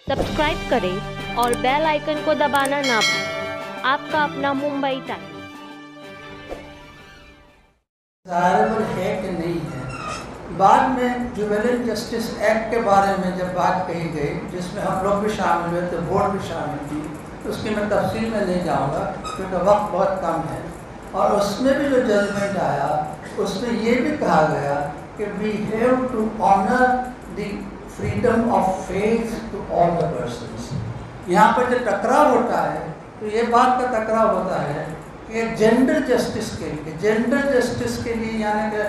Subscribe करें और bell icon को दबाना ना भूलें। आपका अपना मुंबई टाइम्स। डिजायरेबल है कि नहीं है। बाद में जुवेनाइल जस्टिस एक्ट के बारे में जब बात कही गई, जिसमें हम लोग भी शामिल हुए थे, बोर्ड भी शामिल थी, तो उसकी मैं तफसील में नहीं जाऊँगा क्योंकि वक्त बहुत कम है। और उसमें भी जो जजमेंट आया उसमें ये भी कहा गया कि we have to honour the freedom of faith to all the persons. यहाँ पर जो टकराव होता है तो ये बात का टकराव होता है कि जेंडर जस्टिस के लिए यानी कि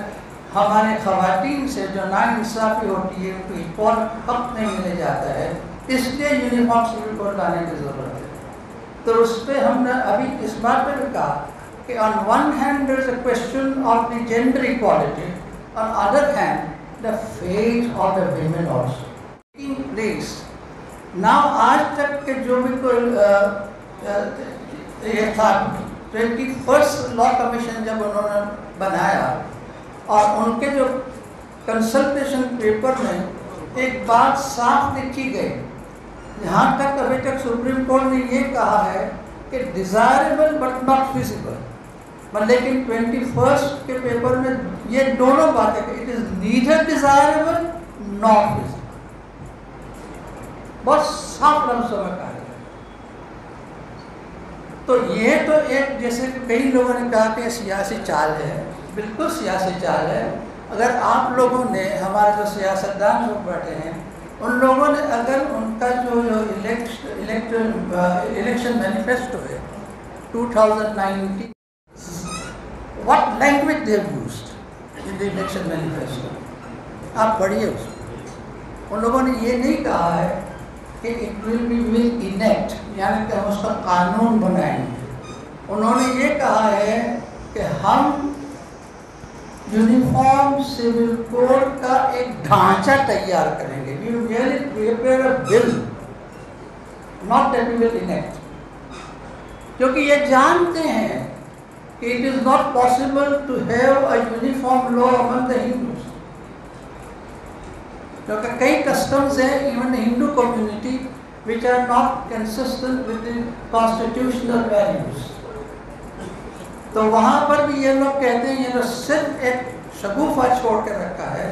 हमारे ख़वातीन से जो नाइंसाफ़ी होती है उनको इक्वल हक़ नहीं मिले जाता है, इसलिए यूनिफॉर्म सिविल कोड लाने की ज़रूरत है। तो उस पर हमने अभी इस बात पर भी कहा कि on one hand there is a question of the gender equality, on other hand the faith of the women also taking place. Now आज तक के जो भी कोई ये था 21st लॉ कमीशन जब उन्होंने बनाया और उनके जो कंसल्टेशन पेपर में एक बात साफ लिखी गई, यहाँ तक अभी तक सुप्रीम कोर्ट ने ये कहा है कि डिज़ायरेबल बट नॉट फिजिबल, लेकिन 21st के पेपर में ये दोनों बातें, it is neither desirable not feasible, बहुत साफ लफ्ज़ों में कहा गया। तो ये तो एक, जैसे कि कई लोगों ने कहा कि सियासी चाल है, बिल्कुल सियासी चाल है। अगर आप लोगों ने, हमारे जो सियासतदान लोग बैठे हैं, उन लोगों ने अगर उनका जो इलेक्शन मैनिफेस्टो है 2019, what language they used in the election manifesto, आप पढ़िए उसको। उन लोगों ने ये नहीं कहा है कि इट विल इनेक्ट, यानी कि हम उसका कानून बनाएंगे। उन्होंने ये कहा है कि हम यूनिफॉर्म सिविल कोड का एक ढांचा तैयार करेंगे। We will prepare a bill, not that we will enact, क्योंकि ये जानते हैं कि it is not possible to have a uniform law among the Hindus, क्योंकि कई कस्टम्स हैं even Hindu community which are not consistent with the constitutional values। तो वहाँ पर भी ये लोग कहते हैं, ये लोग सिर्फ एक शगुफा छोड़ के रखा है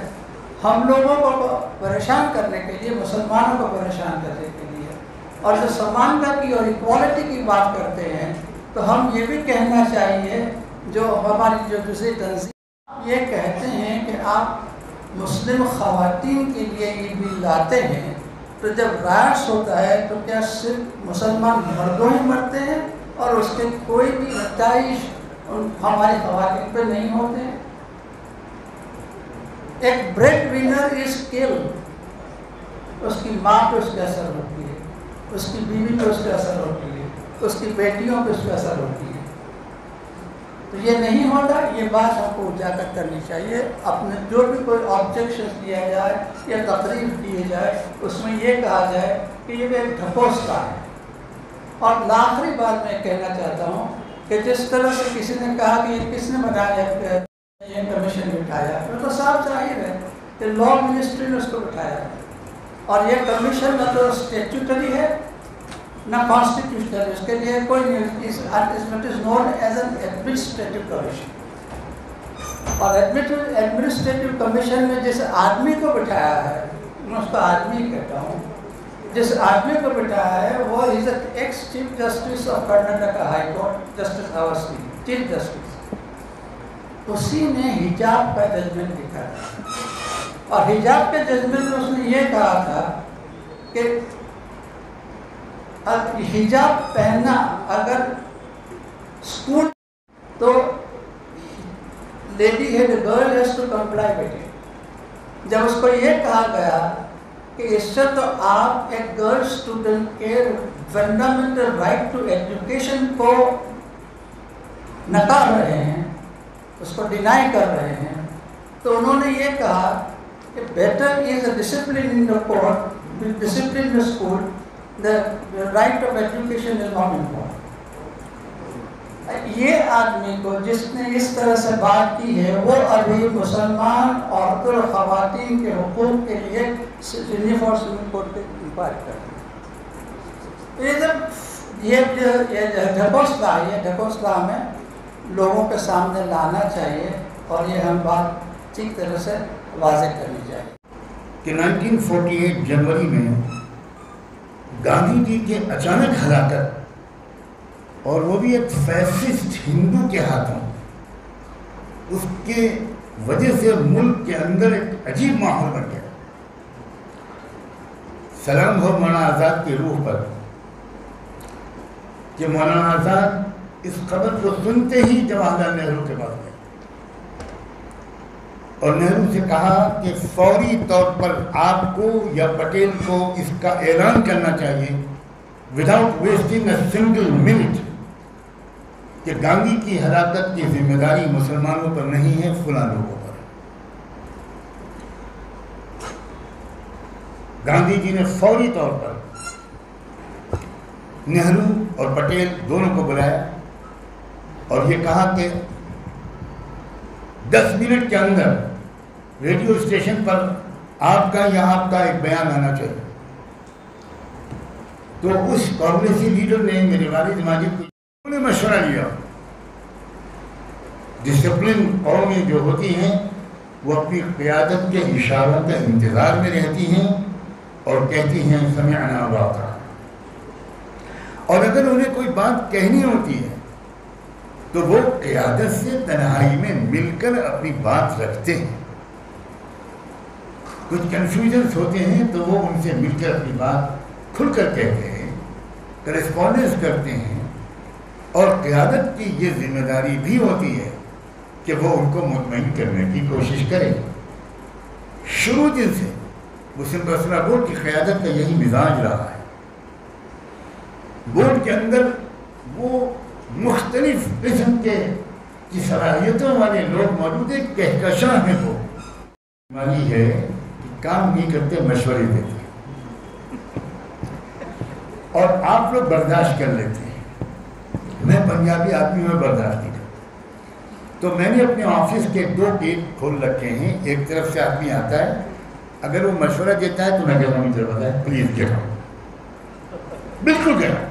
हम लोगों को परेशान करने के लिए, मुसलमानों को परेशान करने के लिए। और जो समानता की और इक्वालिटी की बात करते हैं, तो हम ये भी कहना चाहिए, जो हमारी जो दूसरी तंजीम ये कहते हैं कि आप मुस्लिम ख़वातीन के लिए ये बिल लाते हैं, तो जब राइट्स होता है तो क्या सिर्फ मुसलमान मर्दों ही मरते हैं और उसके कोई भी नताइज हमारी ख़वातीन पे नहीं होते हैं? एक ब्रेड विनर इज किल्ड, उसकी माँ पे उसकी असर होती है, उसकी बीवी पे उसकी असर होती है, उसकी बेटियों पे उसकी असर होती है। तो ये नहीं होता, ये बात हमको उजागर करनी चाहिए। अपने जो भी कोई ऑब्जेक्शन दिया जाए या तकरीर किए जाए, उसमें ये कहा जाए कि ये एक ढकोसला है। और आखिरी बात मैं कहना चाहता हूँ कि जिस तरह से किसी ने कहा कि ये किसने बनाया, ये कमीशन बिठाया, तो साफ जाहिर है कि लॉ मिनिस्ट्री ने उसको बिठाया, और ये कमीशन न तो स्टेट्यूटरी है ना कॉन्स्टिट्यूशनल, उसके लिए कोई it is known as an administrative commission. और एडमिनिस्ट्रेटिव कमीशन में जिस आदमी को बिठाया है, मैं उसको आदमी कहता हूँ, जिस आदमी को बिठाया है वो is ex chief justice of Karnataka high court, justice Awasthi, chief justice. उसी ने हिजाब का जजमेंट लिखा था, और हिजाब के जजमेंट में उसने ये कहा था कि हिजाब पहनना अगर स्कूल, तो लेडी है, girl has to comply with it. जब उसको ये कहा गया कि इससे तो आप एक गर्ल स्टूडेंट के फंडामेंटल राइट टू एजुकेशन को नकार रहे हैं, उसको डिनाई कर रहे हैं, तो उन्होंने ये कहा कि better is a discipline in the court, discipline in the school, the right of education is not important। ये आदमी को जिसने इस तरह से बात की है, वो अभी मुसलमान औरतों और ख़वातीन के हुकूक के लिए यूनिफॉर्म सिविल कोड पे इंक्वायरी कर रहे हैं। ये ढकोसला हमें लोगों के सामने लाना चाहिए और ये हम बात ठीक तरह से वाज़ेह करनी चाहिए कि 1948 जनवरी में गांधी जी के अचानक हलाकत, और वो भी एक फैसिस्ट हिंदू के हाथों, उसके वजह से मुल्क के अंदर एक अजीब माहौल बन गया। सलाम हो मौलाना आज़ाद की रूह पर कि मौलाना आज़ाद इस खबर को सुनते ही जवाहरलाल नेहरू के पास गए और नेहरू से कहा कि फौरी तौर पर आपको या पटेल को इसका ऐलान करना चाहिए without wasting a single minute कि गांधी की हलाकत की जिम्मेदारी मुसलमानों पर नहीं है, फलां लोगों पर। गांधी जी ने फौरी तौर पर नेहरू और पटेल दोनों को बुलाया और ये कहा कि 10 मिनट के अंदर रेडियो स्टेशन पर आपका या आपका एक बयान आना चाहिए। तो उस कांग्रेसी लीडर ने मेरे वालिद माजिद को मशवरा लिया। डिसिप्लिन कौमें जो होती हैं वो अपनी क़यादत के इशारों के इंतज़ार में रहती हैं और कहती हैं समिअना व अताअना, और अगर उन्हें कोई बात कहनी होती है तो वो क़यादत से तन्हाई में मिलकर अपनी बात रखते हैं। कुछ कन्फ्यूजन्स होते हैं तो वो उनसे मिलकर अपनी बात खुलकर कहते हैं, करेस्पॉन्डेंस करते हैं, और क़यादत की ये जिम्मेदारी भी होती है कि वो उनको मुतमईन करने की कोशिश करे। शुरू दिन से मुस्लिम पर्सनल बोर्ड की क़यादत का यही मिजाज रहा है। बोर्ड के अंदर वो मुख्तलिफ किस्म के की सलाहियतों वाले लोग मौजूद है, कहकशां हैं वो। हमारी है कि काम नहीं करते, मशवरे देते हैं और आप लोग बर्दाश्त कर लेते हैं। मैं पंजाबी आदमी में बर्दाश्त नहीं करता, तो मैंने अपने ऑफिस के 2 गेट खोल रखे हैं। एक तरफ से आदमी आता है, अगर वो मशवरा देता है तो मैं कहता हूँ इधर बताए प्लीज़ गेट आउट, बिल्कुल गेट आउट।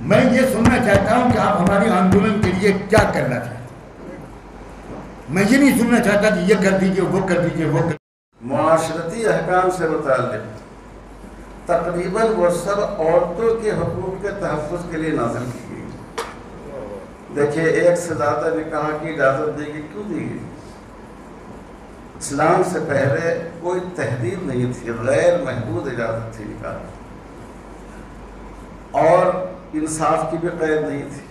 मैं ये सुनना चाहता हूँ कि आप हमारे आंदोलन के लिए क्या करना चाहते हैं। मैं ये नहीं सुनना चाहता कि ये कर दीजिए, वो कर दीजिए, वो कर। मुआशरती अहकाम से मुताल्लिक़ तकरीबन वो सब औरतों के हुकूक के तहफ़्फ़ुज़ के लिए नाज़िल की गई। देखिए, एक से ज़्यादा निकाह की इजाज़त दी गई, क्यों दी गई? इस्लाम से पहले कोई तहदीद नहीं थी, गैर महदूद इजाज़त थी निकाह, और इंसाफ की भी क़ैद नहीं थी।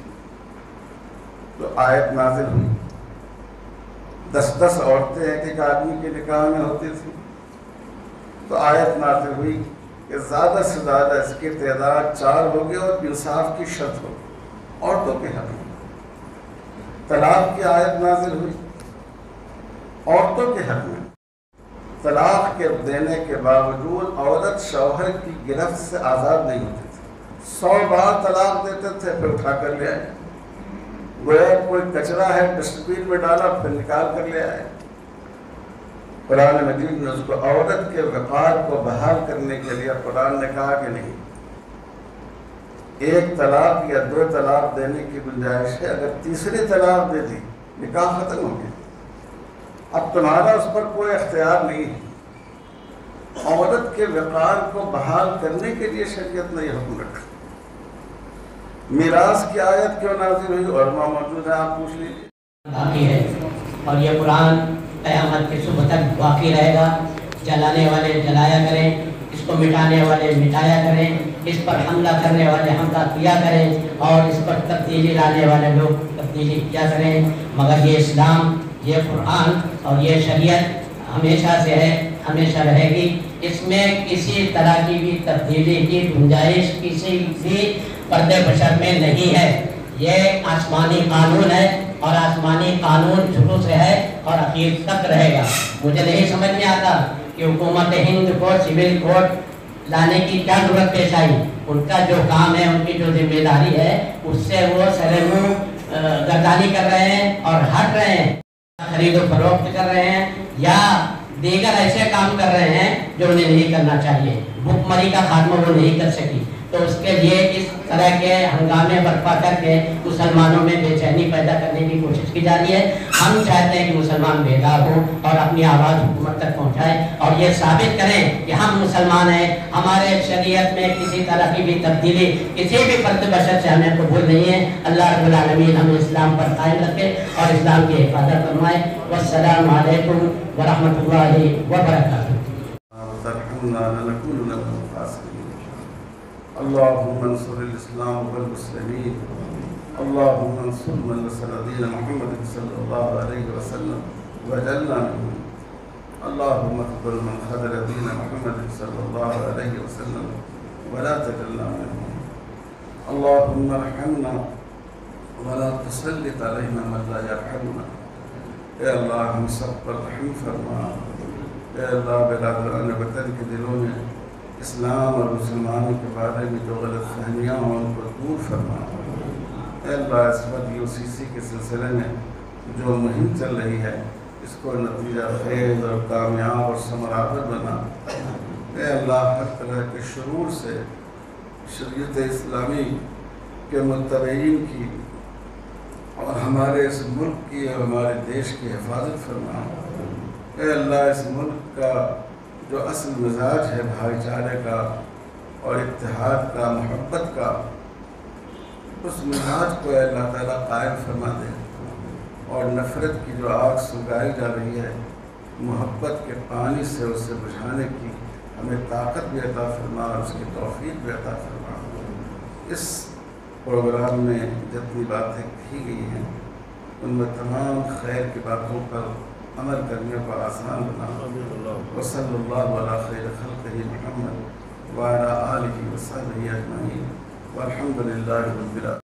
तो आयत नाज़िल हुई, 10-10 औरतें एक आदमी के निकाह में होती थी। तो आयत नाज़िल हुई कि ज़्यादा से ज़्यादा इसकी तादाद 4 होगी और इंसाफ की शर्त होगी औरतों के हक़ में। तलाक़ की आयत नाज़िल हुई औरतों के हक़ में। तलाक़ के देने के बावजूद औरत शौहर की गिरफ्त से आज़ाद नहीं होती थी। 100 बार तलाक़ देते थे, फिर उठा कर ले आए। गोया कोई कचरा है डस्टबिन में डाला, फिर निकाल कर ले आए। कुरान मजीद ने उसको औरत के वक़ार को बहाल करने के लिए कुरान ने कहा कि नहीं, 1 तलाक़ या 2 तलाक़ देने की गुंजाइश है। अगर तीसरी तलाक़ दे दी, निकाह ख़त्म हो गया, अब तुम्हारा उस पर कोई इख्तियार नहीं है। औरत के वक़ार को बहाल करने के लिए शरीयत ने यह हुक्म रखा। मीरास की आयत क्यों नाज़िल हुई? उलमा मौजूद है, आप पूछ लीजिए। बाकी है और ये कुरान क़यामत के सुबह तक बाकी रहेगा। जलाने वाले जलाया करें, इसको मिटाने वाले मिटाया करें, इस पर हमला करने वाले हमला किया करें, और इस पर तब्दीली लाने वाले लोग तब्दीली किया करें। मगर ये इस्लाम, ये कुरान और ये शरीयत हमेशा से है, हमेशा रहेगी। इसमें किसी तरह की भी तब्दीली की गुंजाइश किसी भी पर्दे बशर में नहीं है। ये आसमानी कानून है और आसमानी कानून शुरू से है और आखिर तक रहेगा। मुझे नहीं समझ में आता कि हुकूमत हिंद को सिविल कोड लाने की क्या जरूरत पेश आई। उनका जो काम है, उनकी जो जिम्मेदारी है, उससे वो सरेमुँह गर्दानी कर रहे हैं और हट रहे हैं, खरीद फरोख्त कर रहे हैं या दीगर ऐसे काम कर रहे हैं जो उन्हें नहीं करना चाहिए। भुखमरी का खात्मा वो नहीं कर सकी, तो उसके लिए इस तरह के हंगामे बर्पा करके मुसलमानों में बेचैनी पैदा करने की कोशिश की जा रही है। हम चाहते हैं कि मुसलमान बेदार हो और अपनी आवाज़ हुकूमत तक पहुँचाए और ये साबित करें कि हम मुसलमान हैं, हमारे शरीयत में किसी तरह की भी तब्दीली किसी भी फर्द बशर से हमें कबूल नहीं है। अल्लाह रब्बुल आलमीन हमें इस्लाम पर कायम रखे और इस्लाम की हिफाजत फरमाए। वस्सलामु अलैकुम व रहमतुल्लाहि व बरकातुहू। اللهم انصر الاسلام والمسلمين اللهم انصر من نصر دين محمد صلى الله عليه وسلم وجعلنا منهم اللهم اقبل من خذل دين محمد صلى الله عليه وسلم ولا تجعلنا منهم اللهم ارحمنا ولا تسلط علينا من لا يرحمنا اے اللہ ہم سب پر رحم فرما اے اللہ برادران وطن کے دلوں میں اسلام اور مسلمانوں کے بارے میں جو غلط فہمیاں ہوں ان کو دور فرما اے اللہ اس وقت UCC کے سلسلے میں جو مہم چل رہی ہے اس کو نتیجہ خیز اور کامیاب اور ثمرآور بنا اے اللہ ہر طرح کے شرور سے شریعت اسلامی کے متبعین کی اور ہمارے اس ملک کی اور ہمارے دیش کی حفاظت فرما اے اللہ اس ملک کا جو اصل مزاج ہے بھائی چارے کا اور اتحاد کا محبت کا اس مزاج کو اے اللہ تعالیٰ قائم فرما دے اور نفرت کی جو آگ سلگائی جا رہی ہے محبت کے پانی سے اسے بجھانے کی ہمیں طاقت بھی عطا فرما اور اس کی توفیق بھی عطا فرما اس پروگرام میں جتنی باتیں کی گئی ہیں ان میں تمام خیر کی باتوں پر عمل کرنے کو آسان بنا وصلی اللہ علی خیر خلقہ محمد وعلی آلہ وصحبہ اجمعین والحمد للہ رب العالمین.